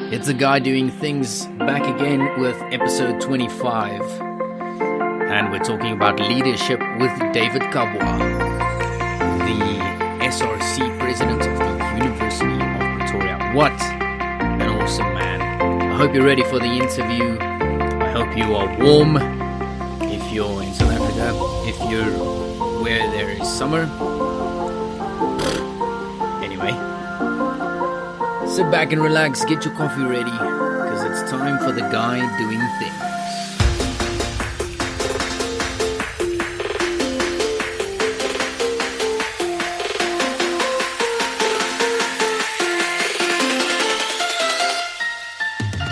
It's a guy doing things back again with episode 25. And we're talking about leadership with David Kabwa, the SRC president of the University of Pretoria. What an awesome man. I hope you're ready for the interview. I hope you are warm if you're in South Africa, if you're where there is summer. Anyway, sit back and relax, get your coffee ready, because it's time for the guy doing things.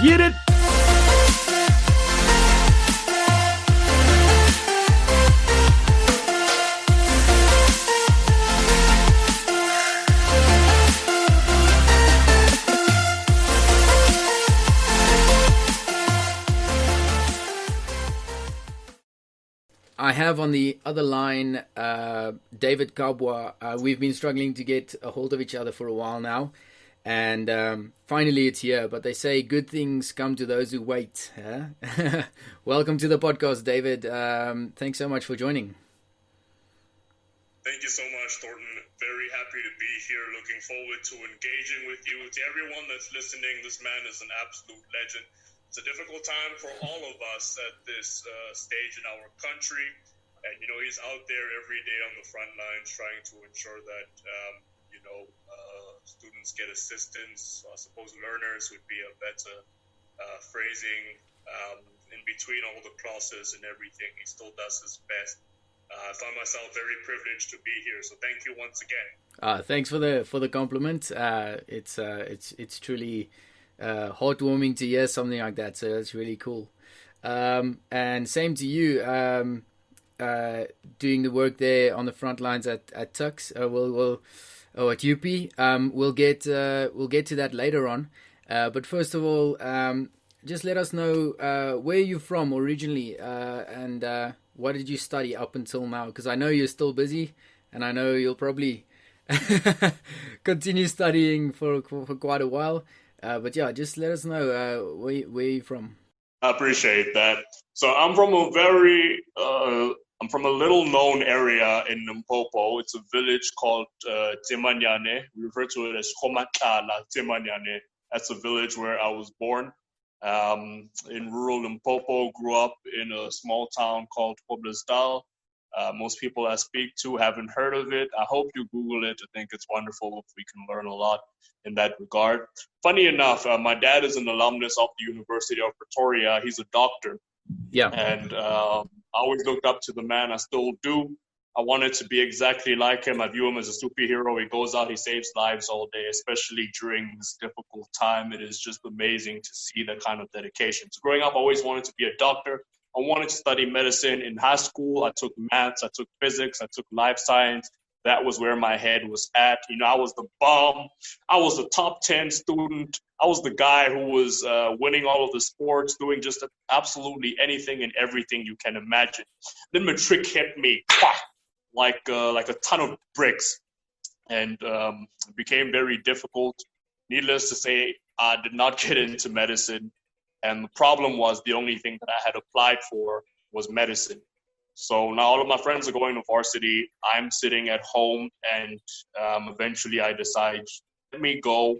Get it? I have on the other line David Kabwa. We've been struggling to get a hold of each other for a while now, and finally it's here. But they say good things come to those who wait. Huh? Welcome to the podcast, David. Thanks so much for joining. Thank you so much, Thornton. Very happy to be here. Looking forward to engaging with you. To everyone that's listening, this man is an absolute legend. It's a difficult time for all of us at this stage in our country. And, he's out there every day on the front lines trying to ensure that, students get assistance. I suppose learners would be a better phrasing in between all the classes and everything. He still does his best. I find myself very privileged to be here. So thank you once again. Thanks for the compliment. It's truly heartwarming to hear something like that, so that's really cool. And same to you, doing the work there on the front lines at Tux. At UP. We'll get to that later on. But first of all, just let us know where you're from originally, and what did you study up until now? Because I know you're still busy, and I know you'll probably continue studying for quite a while. But yeah, just let us know where you're from. I appreciate that. So I'm from a little known area in Limpopo. It's a village called Temanyane. We refer to it as Khomatala Temanyane. That's a village where I was born. In rural Limpopo, grew up in a small town called Groblersdal. Most people I speak to haven't heard of it. I hope you Google it. I think it's wonderful if we can learn a lot in that regard. Funny enough, my dad is an alumnus of the University of Pretoria. He's a doctor. Yeah. And I always looked up to the man. I still do. I wanted to be exactly like him. I view him as a superhero. He goes out, he saves lives all day, especially during this difficult time. It is just amazing to see that kind of dedication. So growing up, I always wanted to be a doctor. I wanted to study medicine. In high school, I took maths, I took physics, I took life science. That was where my head was at. I was the bomb. I was a top 10 student. I was the guy who was winning all of the sports, doing just absolutely anything and everything you can imagine. Then matric hit me like a ton of bricks, and it became very difficult. Needless to say, I did not get into medicine. And the problem was the only thing that I had applied for was medicine. So now all of my friends are going to varsity. I'm sitting at home, and eventually I decide, let me go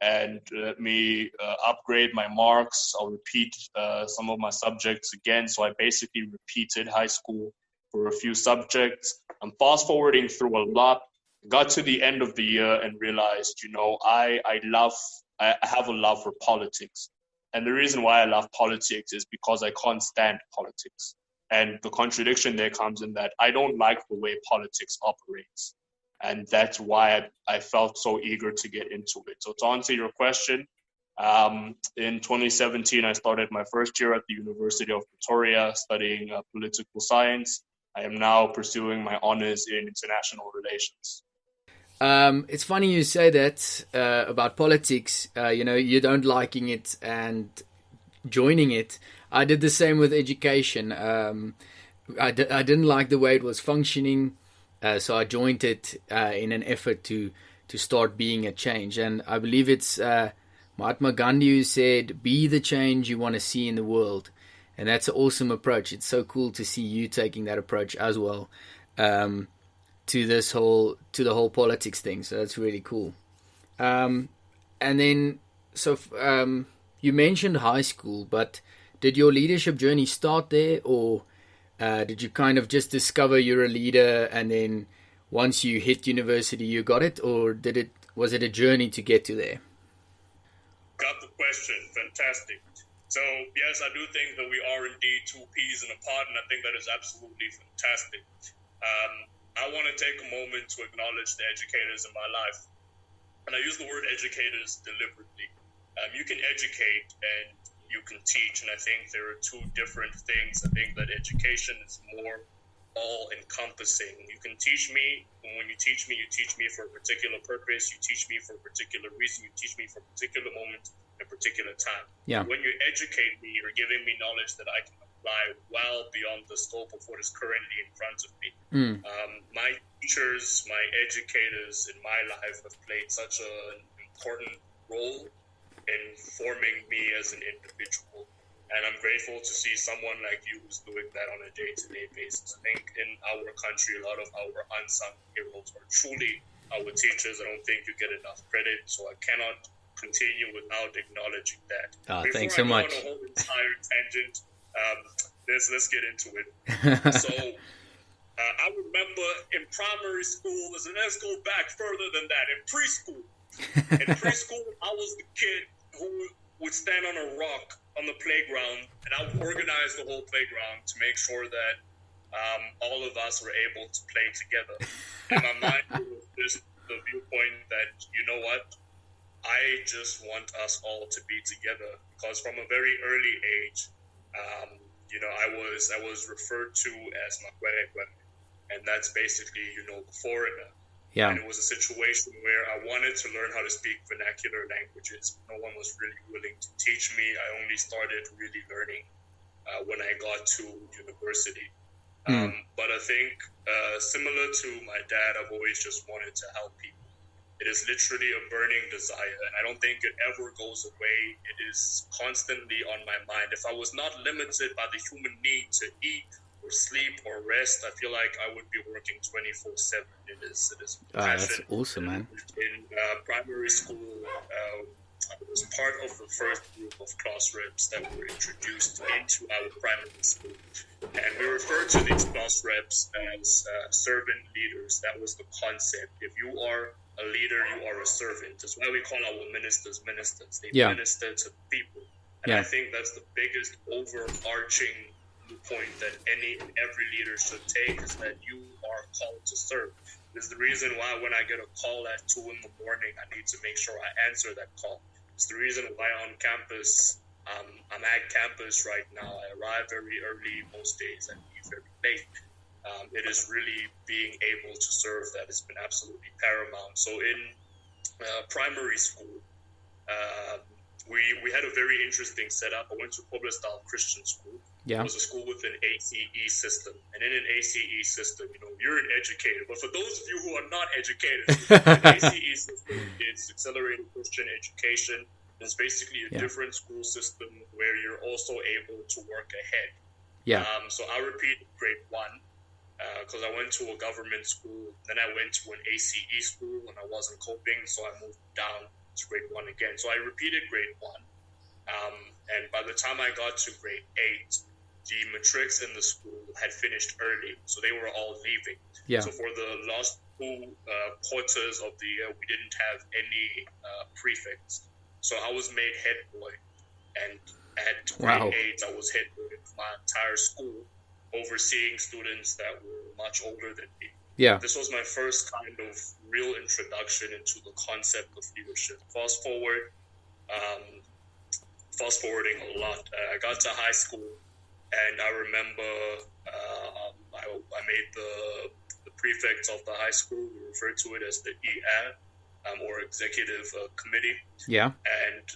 and let me upgrade my marks. I'll repeat some of my subjects again. So I basically repeated high school for a few subjects. I'm fast forwarding through a lot. Got to the end of the year and realized, I have a love for politics. And the reason why I love politics is because I can't stand politics. And the contradiction there comes in that I don't like the way politics operates. And that's why I felt so eager to get into it. So to answer your question, in 2017, I started my first year at the University of Pretoria studying political science. I am now pursuing my honors in international relations. It's funny you say that about politics, you don't liking it and joining it. I did the same with education. I didn't like the way it was functioning, so I joined it in an effort to start being a change. And I believe it's Mahatma Gandhi, who said, "Be the change you want to see in the world." And that's an awesome approach. It's so cool to see you taking that approach as well, to the whole politics thing. So that's really cool. Um, and then, so you mentioned high school, but did your leadership journey start there, or did you kind of just discover you're a leader, and then once you hit university, you got it, or was it a journey to get to there? Got the question. Fantastic. So, yes, I do think that we are indeed two peas in a pod, and I think that is absolutely fantastic. I want to take a moment to acknowledge the educators in my life. And I use the word educators deliberately. You can educate and you can teach, and I think there are two different things. I think that education is more all-encompassing. You can teach me, and when you teach me for a particular purpose, you teach me for a particular reason, you teach me for a particular moment, a particular time. Yeah. When you educate me, you're giving me knowledge that I can apply well beyond the scope of what is currently in front of me. My teachers, my educators in my life have played such an important role in forming me as an individual. And I'm grateful to see someone like you who's doing that on a day-to-day basis. I think in our country, a lot of our unsung heroes are truly our teachers. I don't think you get enough credit, so I cannot continue without acknowledging that. Thanks so much. Before I go on a whole entire tangent, let's get into it. So I remember in primary school, let's go back further than that, in preschool. In preschool, I was the kid who would stand on a rock on the playground, and I would organize the whole playground to make sure that all of us were able to play together. In my mind, it was just the viewpoint that, you know what, I just want us all to be together, because from a very early age, I was referred to as Makwere, and that's basically, foreigner. Yeah. And it was a situation where I wanted to learn how to speak vernacular languages. No one was really willing to teach me. I only started really learning when I got to university. But I think similar to my dad, I've always just wanted to help people. It is literally a burning desire, and I don't think it ever goes away. It is constantly on my mind. If I was not limited by the human need to eat or sleep or rest, I feel like I would be working 24/7. It is That's awesome, man. In primary school, I was part of the first group of class reps that were introduced into our primary school. And we referred to these class reps as servant leaders. That was the concept. If you are a leader, you are a servant. That's why we call our ministers ministers. They minister to people. And I think that's the biggest overarching point that any and every leader should take, is that you are called to serve. This is the reason why when I get a call at 2 in the morning, I need to make sure I answer that call. It's the reason why on campus, I'm at campus right now. I arrive very early most days and leave very late. It is really being able to serve that has been absolutely paramount. So in primary school, we had a very interesting setup. I went to public style Christian school. Yeah. It was a school with an ACE system. And in an ACE system, you're an educator. But for those of you who are not educated, an ACE system is Accelerated Christian Education. It's basically a different school system where you're also able to work ahead. Yeah. So I repeated grade 1 because I went to a government school. Then I went to an ACE school and I wasn't coping, so I moved down to grade 1 again. So I repeated grade 1. And by the time I got to grade 8, the matrics in the school had finished early, so they were all leaving. Yeah. So for the last 2 quarters of the year, we didn't have any prefects. So I was made head boy. And at grade 8, I was head boy of my entire school, overseeing students that were much older than me. Yeah. This was my first kind of real introduction into the concept of leadership. Fast forwarding a lot. I got to high school, and I remember I made the prefect of the high school. We referred to it as the EA, or executive committee. Yeah. And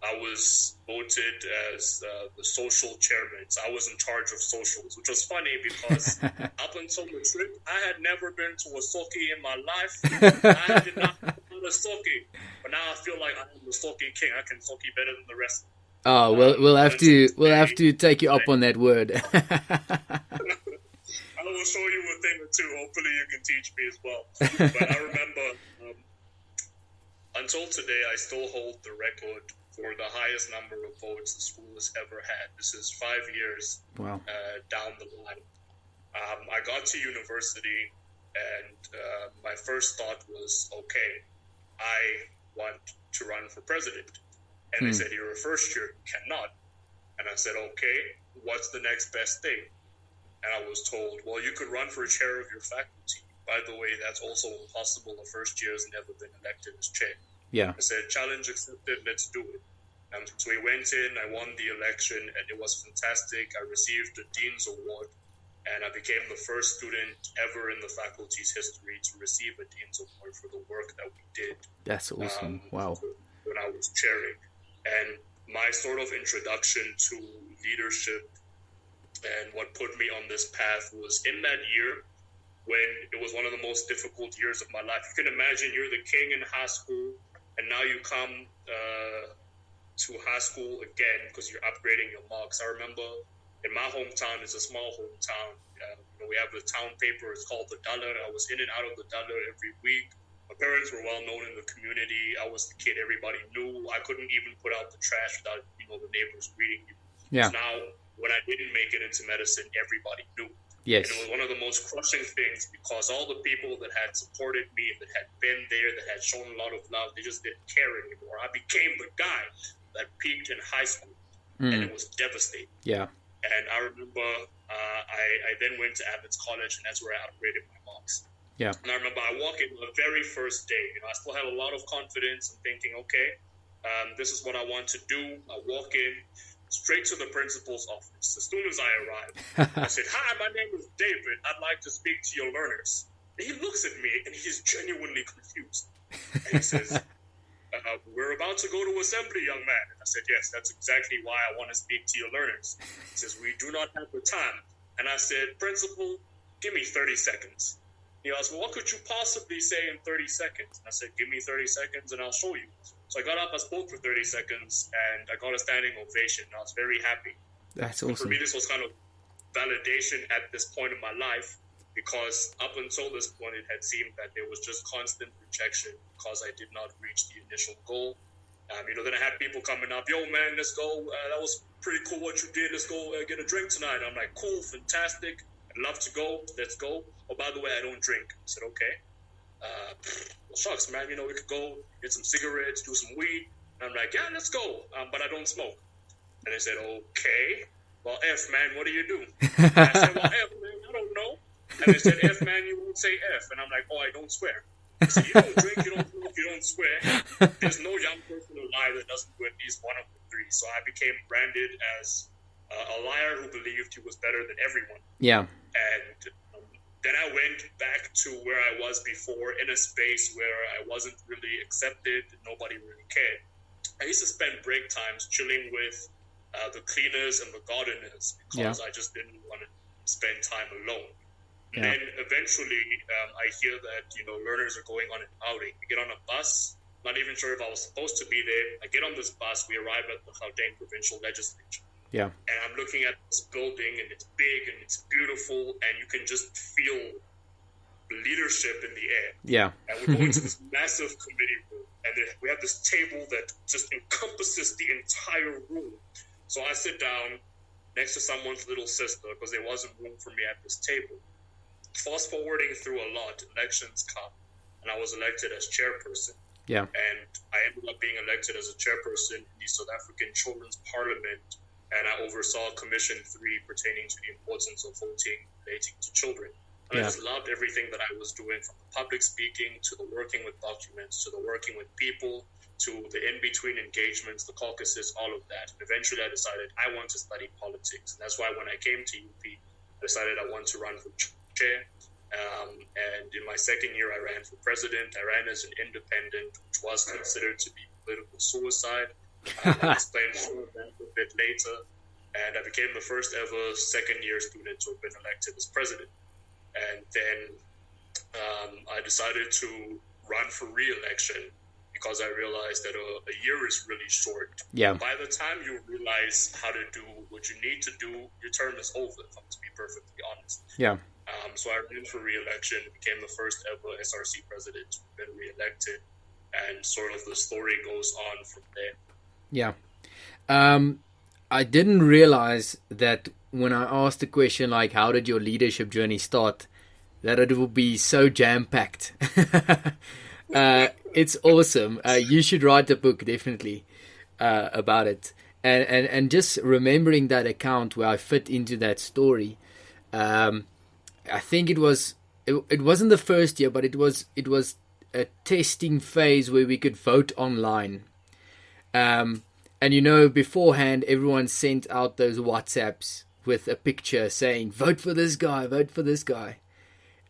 I was voted as the social chairman. So I was in charge of socials, which was funny because up until the trip, I had never been to a soki in my life. I did not know how to the sulky. But now I feel like I'm the sulky king. I can sulky better than the rest. Oh, we'll have to take you up on that word. I will show you a thing or two. Hopefully you can teach me as well. But I remember until today, I still hold the record for the highest number of votes the school has ever had. This is 5 years down the line. I got to university, and my first thought was, okay, I want to run for president. And they said, you're a first year, you cannot. And I said, okay, what's the next best thing? And I was told, well, you could run for chair of your faculty. By the way, that's also impossible. A first year has never been elected as chair. Yeah. I said, challenge accepted, let's do it. So we went in, I won the election, and it was fantastic. I received the Dean's Award, and I became the first student ever in the faculty's history to receive a Dean's Award for the work that we did. That's awesome. Wow. When I was chairing. And my sort of introduction to leadership and what put me on this path was in that year when it was one of the most difficult years of my life. You can imagine you're the king in high school, and now you come to high school again because you're upgrading your marks. I remember in my hometown, it's a small hometown. We have the town paper. It's called the Dollar. I was in and out of the Dollar every week. My parents were well known in the community. I was the kid everybody knew. I couldn't even put out the trash without, the neighbors greeting you. Yeah. So now, when I didn't make it into medicine, everybody knew. Yes. And it was one of the most crushing things because all the people that had supported me, that had been there, that had shown a lot of love, they just didn't care anymore. I became the guy that peaked in high school, and it was devastating. Yeah. And I remember I then went to Abbott's College, and that's where I upgraded my marks. Yeah. And I remember I walked in the very first day. I still had a lot of confidence and thinking, okay, this is what I want to do. I walk in straight to the principal's office. As soon as I arrived, I said, hi, my name is David. I'd like to speak to your learners. And he looks at me, and he's genuinely confused. And he says, we're about to go to assembly, young man. And I said, yes, that's exactly why I want to speak to your learners. He says, we do not have the time. And I said, principal, give me 30 seconds. He asked, well, what could you possibly say in 30 seconds? And I said, give me 30 seconds and I'll show you. So I got up, I spoke for 30 seconds, and I got a standing ovation. And I was very happy. That's awesome. awesome. For me, this was kind of validation at this point in my life, because up until this point, it had seemed that there was just constant rejection because I did not reach the initial goal. Then I had people coming up, yo, man, let's go. That was pretty cool what you did. Let's go get a drink tonight. I'm like, cool, fantastic. I'd love to go. Let's go. Oh, by the way, I don't drink. I said, okay. Well, shucks, man. We could go get some cigarettes, do some weed. And I'm like, yeah, let's go. But I don't smoke. And they said, okay. Well, F, man, what do you do? And I said, well, F, man, I don't know. And they said, F, man, you won't say F. And I'm like, oh, I don't swear. I said, you don't drink, you don't smoke, you don't swear. There's no young person alive that doesn't do at least one of the three. So I became branded as a liar who believed he was better than everyone. Yeah. And then I went back to where I was before, in a space where I wasn't really accepted, nobody really cared. I used to spend break times chilling with the cleaners and the gardeners because I just didn't want to spend time alone. Yeah. And then eventually I hear that, learners are going on an outing. We get on a bus, not even sure if I was supposed to be there. I get on this bus, we arrive at the Gauteng Provincial Legislature. Yeah. And I'm looking at this building, and it's big, and it's beautiful, and you can just feel the leadership in the air. Yeah. And we go into this massive committee room, and we have this table that just encompasses the entire room. So I sit down next to someone's little sister because there wasn't room for me at this table. Fast forwarding through a lot, elections come, and I was elected as chairperson. Yeah. And I ended up being elected as a chairperson in the South African Children's Parliament, and I oversaw Commission 3 pertaining to the importance of voting relating to children. And I just loved everything that I was doing, from the public speaking to the working with documents to the working with people to the in-between engagements, the caucuses, all of that. And eventually I decided I want to study politics. And that's why when I came to UP, I decided I want to run for chair. And in my second year, I ran for president. I ran as an independent, which was considered to be political suicide. I'll explain more of that a bit later. And I became the first ever second-year student to have been elected as president. And then I decided to run for re-election because I realized that a year is really short. Yeah. By the time you realize how to do what you need to do, your term is over, if I'm to be perfectly honest. Yeah. So I ran for re-election, became the first ever SRC president to have been re-elected, and sort of the story goes on from there. Yeah. I didn't realize that when I asked the question, like, how did your leadership journey start, that it would be so jam-packed. It's awesome. You should write a book, definitely, about it. And just remembering that account where I fit into that story, I think it wasn't the first year, but it was a testing phase where we could vote online. And beforehand, everyone sent out those WhatsApps with a picture saying, vote for this guy, vote for this guy.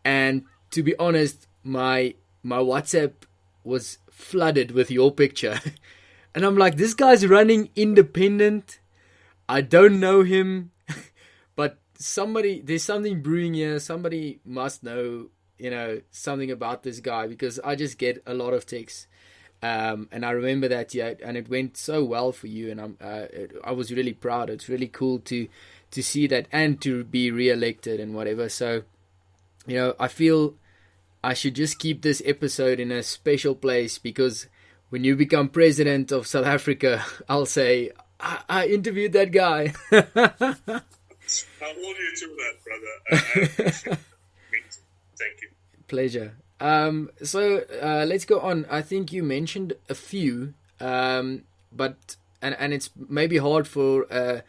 And to be honest, my WhatsApp was flooded with your picture. And I'm like, this guy's running independent. I don't know him. But there's something brewing here. Somebody must know, something about this guy, because I just get a lot of texts. And I remember that, and it went so well for you, and I was really proud. It's really cool to see that and to be re-elected and whatever. So, I feel I should just keep this episode in a special place, because when you become president of South Africa, I'll say, I interviewed that guy. I'll hold you to that, brother. I appreciate it. Thank you. Pleasure. So let's go on. I think you mentioned a few, but it's maybe hard for a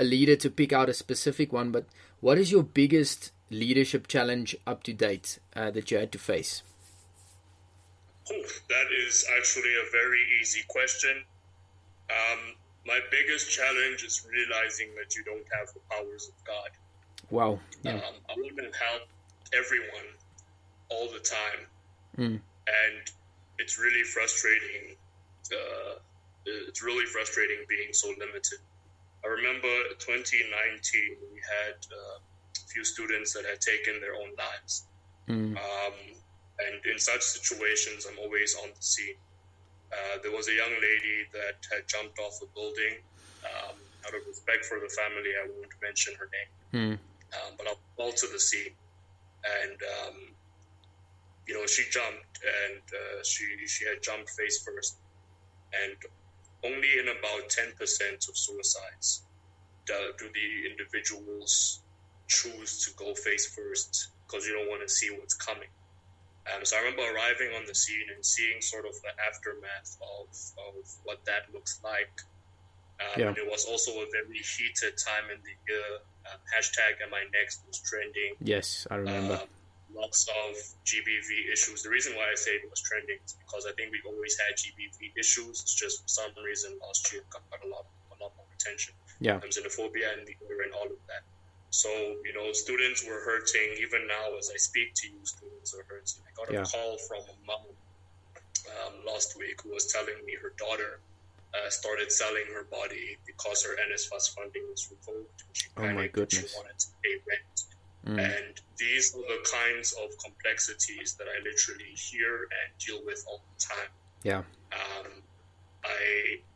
leader to pick out a specific one. But what is your biggest leadership challenge up to date that you had to face? Oh, that is actually a very easy question. My biggest challenge is realizing that you don't have the powers of God. Wow. Yeah. I want to help everyone all the time, and it's really frustrating. It's really frustrating being so limited. I remember 2019, we had a few students that had taken their own lives, and in such situations, I'm always on the scene. There was a young lady that had jumped off a building. Out of respect for the family, I won't mention her name, but I'll call to the scene, and she jumped, and she had jumped face first, and only in about 10% of suicides do the individuals choose to go face first, because you don't want to see what's coming. So I remember arriving on the scene and seeing sort of the aftermath of what that looks like. And it was also a very heated time in the year. Hashtag Am I Next was trending. Yes, I remember. Lots of GBV issues. The reason why I say it was trending is because I think we always had GBV issues. It's just for some reason last year got a lot more attention. Yeah. Xenophobia and the air and all of that. So, students were hurting. Even now, as I speak to you, students are hurting. I got a call from a mom last week who was telling me her daughter started selling her body because her NSFAS funding was revoked. And she panicked and she wanted to pay rent. And these are the kinds of complexities that I literally hear and deal with all the time. Yeah.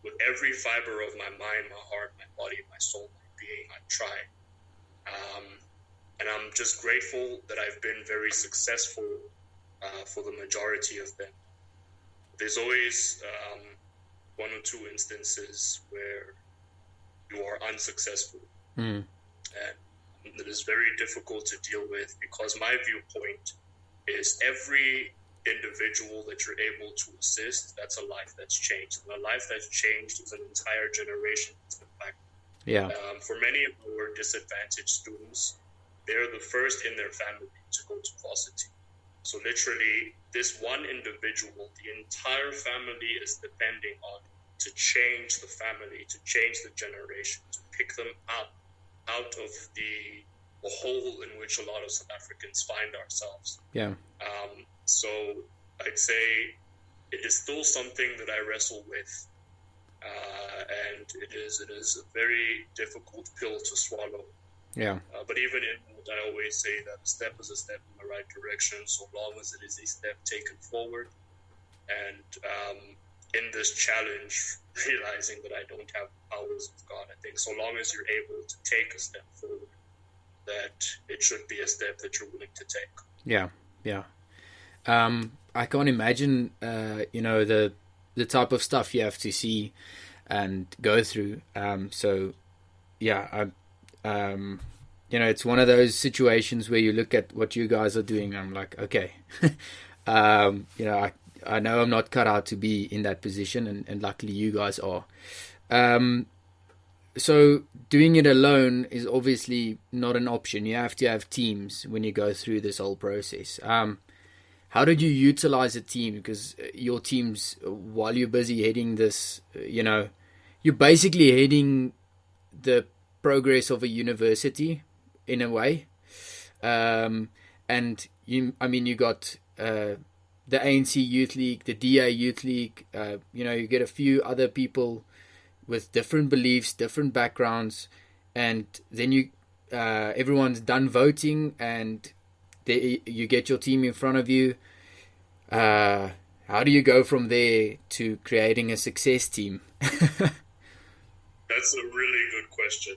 With every fiber of my mind, my heart, my body, my soul, my being, I try. And I'm just grateful that I've been very successful for the majority of them. There's always one or two instances where you are unsuccessful. And it is very difficult to deal with, because my viewpoint is every individual that you're able to assist, that's a life that's changed. And a life that's changed is an entire generation that's impacted. Yeah. For many of our disadvantaged students, they're the first in their family to go to varsity. So literally, this one individual, the entire family is depending on to change the family, to change the generation, to pick them up out of the hole in which a lot of South Africans find ourselves. Yeah. So I'd say it is still something that I wrestle with. And it is a very difficult pill to swallow. Yeah. But even in that, I always say that a step is a step in the right direction, so long as it is a step taken forward. And in this challenge, realizing that I don't have the powers of God. I think so long as you're able to take a step forward, that it should be a step that you're willing to take. Yeah. I can't imagine, the type of stuff you have to see and go through. It's one of those situations where you look at what you guys are doing. And I'm like, okay, I know I'm not cut out to be in that position, and luckily you guys are. So doing it alone is obviously not an option. You have to have teams when you go through this whole process. How did you utilize a team? Because your teams, while you're busy heading this, you're basically heading the progress of a university in a way. And you got the ANC Youth League, the DA Youth League. You get a few other people with different beliefs, different backgrounds, and then everyone's done voting, and you get your team in front of you. How do you go from there to creating a success team? That's a really good question.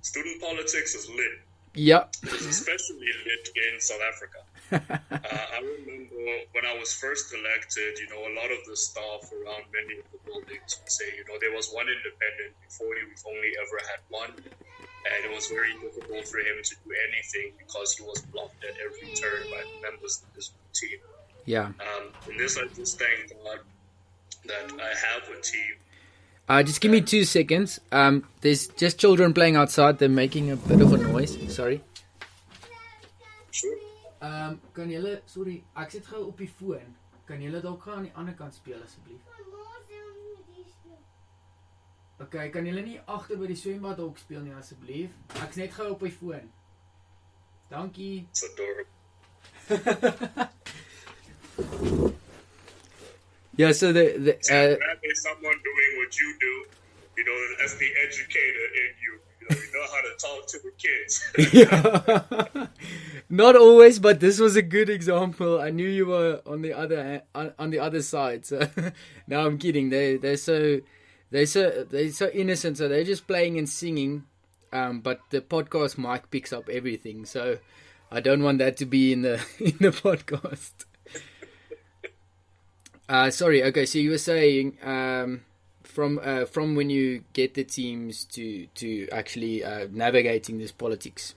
Student politics is lit. Yep. It's especially lit in South Africa. I remember when I was first elected, a lot of the staff around many of the buildings would say, there was one independent before you, we've only ever had one. And it was very difficult for him to do anything because he was blocked at every turn by the members of his team. Yeah. In this, I just thank God that I have a team. Just give me 2 seconds. There's just children playing outside. They're making a bit of a noise. Sorry. Sure. Kan julle, sorry, ek sit gou op die foon. Kan julle dalk gaan aan die ander kant speel asseblief? Okay, kan julle nie agter by die swembad dalk speel nie asseblief? Ek's net gou op die foon. Dankie. It's adorable. Yeah, so there's someone doing what you do, as the educator in you. You know how to talk to the kids. Yeah. Not always, but this was a good example. I knew you were on the other side. So no, I'm kidding. They're so innocent. So they're just playing and singing. But the podcast mic picks up everything. So I don't want that to be in the podcast. Sorry. Okay. So you were saying from when you get the teams to actually navigating this politics.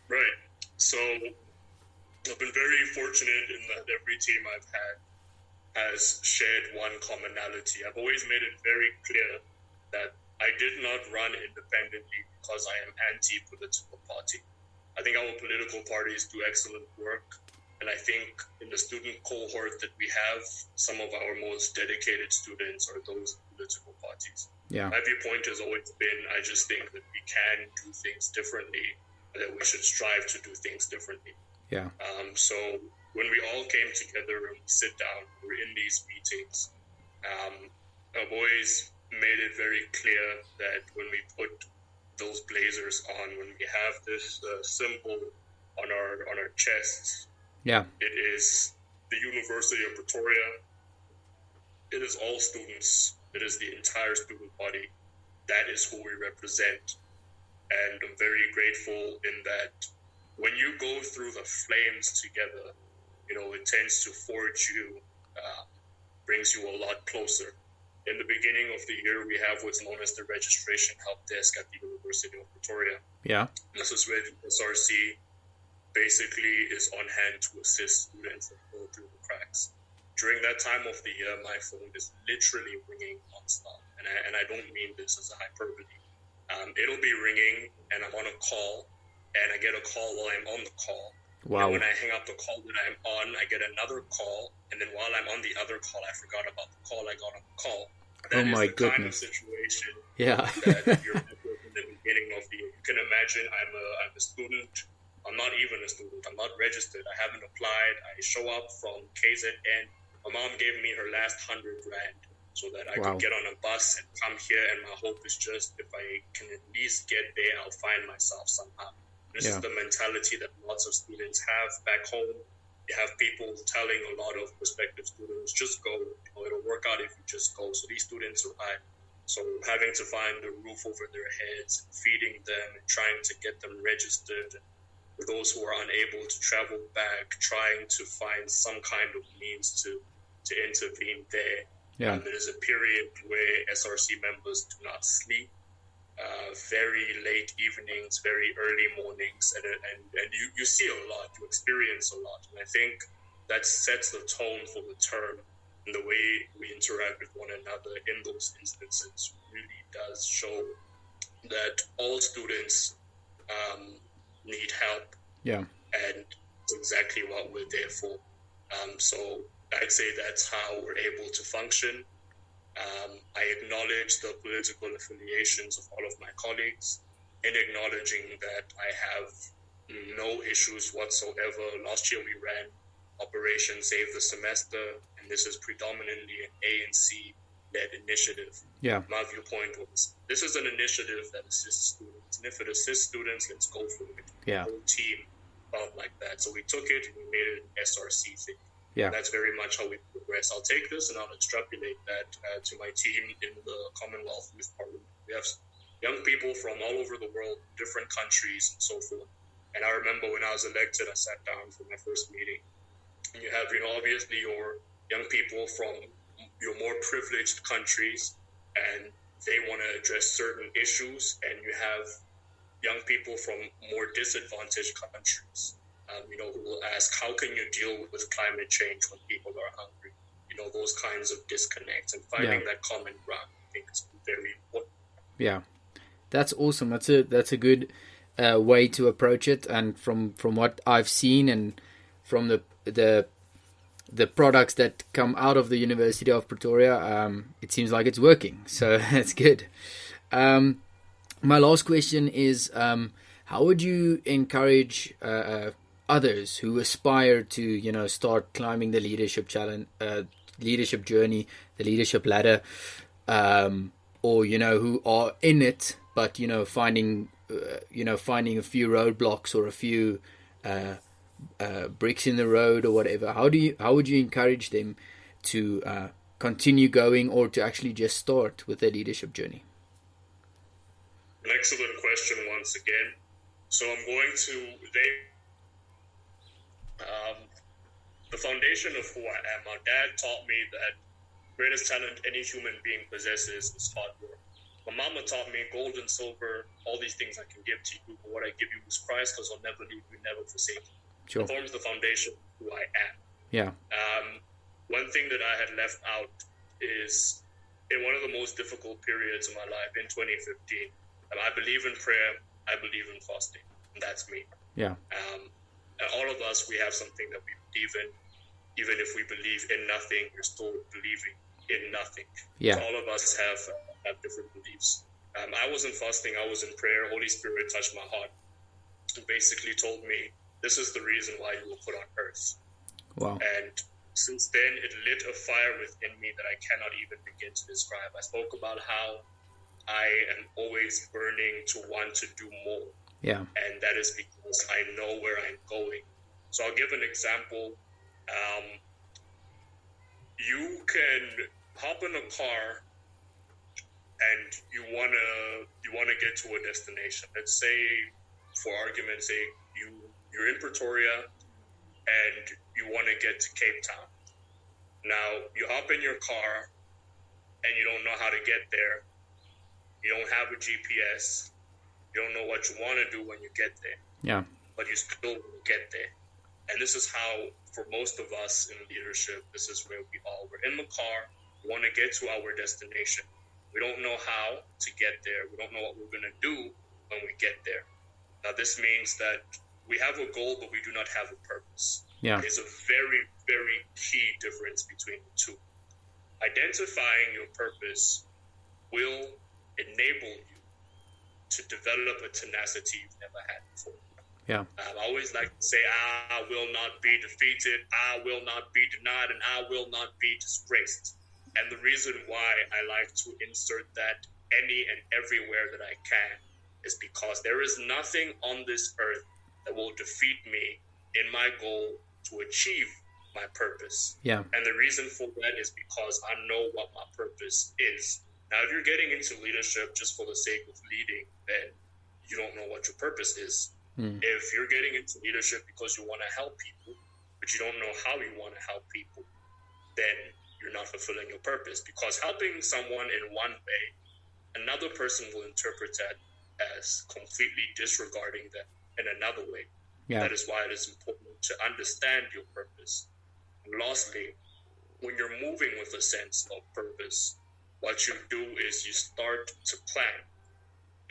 Right. So I've been very fortunate in that every team I've had has shared one commonality. I've always made it very clear that I did not run independently because I am anti-political party. I think our political parties do excellent work. And I think in the student cohort that we have, some of our most dedicated students are those political parties. Yeah. My viewpoint has always been, I just think that we can do things differently, and that we should strive to do things differently. Yeah. So when we all came together and we sit down, we're in these meetings, I've always made it very clear that when we put those blazers on, when we have this symbol on our chests, yeah, it is the University of Pretoria. It is all students. It is the entire student body. That is who we represent. And I'm very grateful in that when you go through the flames together, it tends to forge you, brings you a lot closer. In the beginning of the year, we have what's known as the registration help desk at the University of Pretoria. Yeah. This is where the SRC basically is on hand to assist students that go through the cracks. During that time of the year, my phone is literally ringing nonstop. And I don't mean this as a hyperbole. It'll be ringing, and I'm on a call, and I get a call while I'm on the call. Wow. And when I hang up the call that I'm on, I get another call, and then while I'm on the other call, I forgot about the call I got on the call. That oh my is the goodness. kind of situation yeah. that you're in the beginning of the year. You can imagine I'm a student. I'm not even a student. I'm not registered. I haven't applied. I show up from KZN. My mom gave me her last 100 rand so that I could get on a bus and come here. And my hope is just if I can at least get there, I'll find myself somehow. This is the mentality that lots of students have back home. You have people telling a lot of prospective students was just go. It'll work out if you just go. So these students arrive. So having to find a roof over their heads, and feeding them, and trying to get them registered. For those who are unable to travel back, trying to find some kind of means to intervene there. Yeah. It is a period where SRC members do not sleep. Very late evenings, very early mornings, and you see a lot, you experience a lot. And I think that sets the tone for the term, and the way we interact with one another in those instances really does show that all students need help. Yeah. And it's exactly what we're there for. So I'd say that's how we're able to function. I acknowledge the political affiliations of all of my colleagues, in acknowledging that I have no issues whatsoever. Last year we ran Operation Save the Semester, and this is predominantly an ANC-led initiative. Yeah. My viewpoint was, this is an initiative that assists students, and if it assists students, let's go for it. Yeah. The whole team felt like that. So we took it and we made it an SRC thing. Yeah. That's very much how we progress. I'll take this and I'll extrapolate that to my team in the Commonwealth Youth Parliament. We have young people from all over the world, different countries, and so forth. And I remember when I was elected, I sat down for my first meeting. And you have, obviously your young people from your more privileged countries, and they want to address certain issues. And you have young people from more disadvantaged countries. Who will ask, how can you deal with climate change when people are hungry? Those kinds of disconnects, and finding that common ground, I think, is very important. Yeah, that's awesome. That's a good way to approach it. And from what I've seen, and from the products that come out of the University of Pretoria, it seems like it's working. So that's good. My last question is, how would you encourage others who aspire to, start climbing the leadership leadership journey, the leadership ladder, or who are in it, but finding a few roadblocks or a few bricks in the road or whatever? How would you encourage them to continue going, or to actually just start with their leadership journey? An excellent question once again. So I'm going to the foundation of who I am. My dad taught me that greatest talent any human being possesses is hard work. My mama taught me gold and silver, all these things I can give to you, but what I give you is Christ, because I'll never leave you, never forsake you. Sure. It forms the foundation of who I am. Yeah. One thing that I had left out is, in one of the most difficult periods of my life, in 2015, I believe in prayer, I believe in fasting, and that's me. Yeah. All of us, we have something that we believe in. Even if we believe in nothing, we're still believing in nothing. Yeah. So all of us have different beliefs. I wasn't fasting, I was in prayer. Holy Spirit touched my heart and basically told me, this is the reason why you were put on earth. Wow. And since then, it lit a fire within me that I cannot even begin to describe. I spoke about how I am always burning to want to do more. Yeah. And that is because I know where I'm going. So I'll give an example. You can hop in a car and you wanna get to a destination. Let's say, for argument's sake, you're in Pretoria and you want to get to Cape Town. Now you hop in your car and you don't know how to get there. You don't have a GPS. You don't know what you want to do when you get there. Yeah. But you still get there. And this is how, for most of us in leadership, this is where we're in the car. We want to get to our destination. We don't know how to get there. We don't know what we're going to do when we get there. Now, this means that we have a goal, but we do not have a purpose. Yeah. There's a very, very key difference between the two. Identifying your purpose will enable you to develop a tenacity you've never had before. Yeah. I always like to say, I will not be defeated, I will not be denied, and I will not be disgraced. And the reason why I like to insert that any and everywhere that I can is because there is nothing on this earth that will defeat me in my goal to achieve my purpose. Yeah. And the reason for that is because I know what my purpose is. Now, if you're getting into leadership just for the sake of leading, then you don't know what your purpose is. If you're getting into leadership because you want to help people, but you don't know how you want to help people, then you're not fulfilling your purpose. Because helping someone in one way, another person will interpret that as completely disregarding them in another way. Yeah. That is why it is important to understand your purpose. And lastly, when you're moving with a sense of purpose, what you do is you start to plan.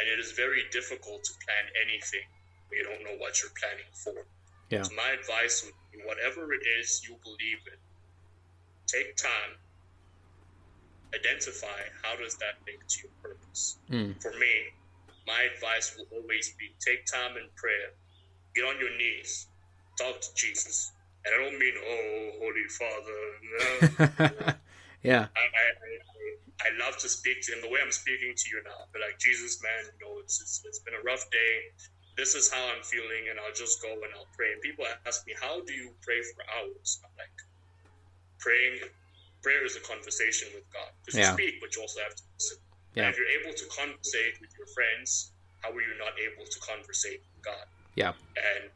And it is very difficult to plan anything when you don't know what you're planning for. Yeah. So my advice would be, whatever it is you believe in, take time, identify how does that link to your purpose. For me, my advice will always be take time in prayer, get on your knees, talk to Jesus. And I don't mean, oh, Holy Father. No. Yeah. I love to speak to him the way I'm speaking to you now. But like, Jesus, man, it's been a rough day. This is how I'm feeling, and I'll just go and I'll pray. And people ask me, how do you pray for hours? I'm like, prayer is a conversation with God. Because you speak, but you also have to listen. Yeah. And if you're able to conversate with your friends, how are you not able to conversate with God? Yeah. And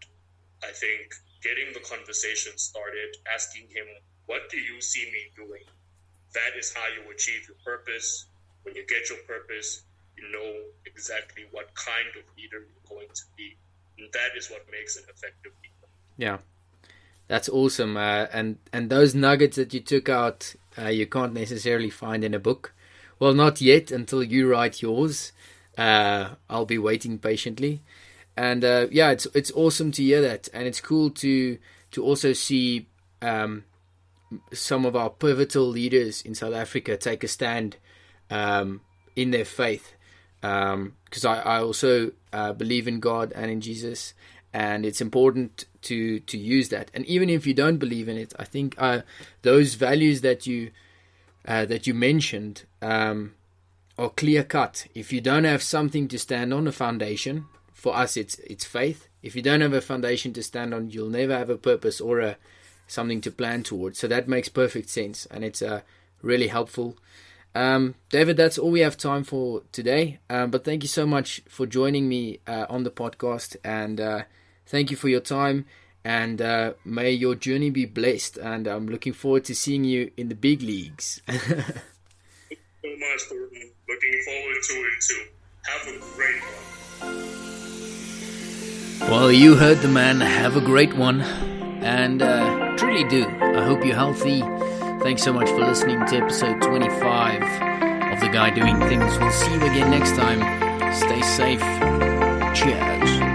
I think getting the conversation started, asking him, what do you see me doing? That is how you achieve your purpose. When you get your purpose, you know exactly what kind of leader you're going to be. And that is what makes an effective leader. Yeah. That's awesome. And those nuggets that you took out, you can't necessarily find in a book. Well, not yet, until you write yours. I'll be waiting patiently. And it's awesome to hear that. And it's cool to also see some of our pivotal leaders in South Africa take a stand in their faith. Because I also believe in God and in Jesus. And it's important to use that. And even if you don't believe in it, I think those values that you mentioned are clear cut. If you don't have something to stand on, a foundation, for us it's faith. If you don't have a foundation to stand on, you'll never have a purpose or something to plan towards. So that makes perfect sense, and it's really helpful. David, that's all we have time for today. But thank you so much for joining me on the podcast, and thank you for your time. And may your journey be blessed. And I'm looking forward to seeing you in the big leagues. Thank you so much, Thornton. Looking forward to it too. Have a great one. Well, you heard the man. Have a great one. And truly do. I hope you're healthy. Thanks so much for listening to episode 25 of The Guy Doing Things. We'll see you again next time. Stay safe. Cheers.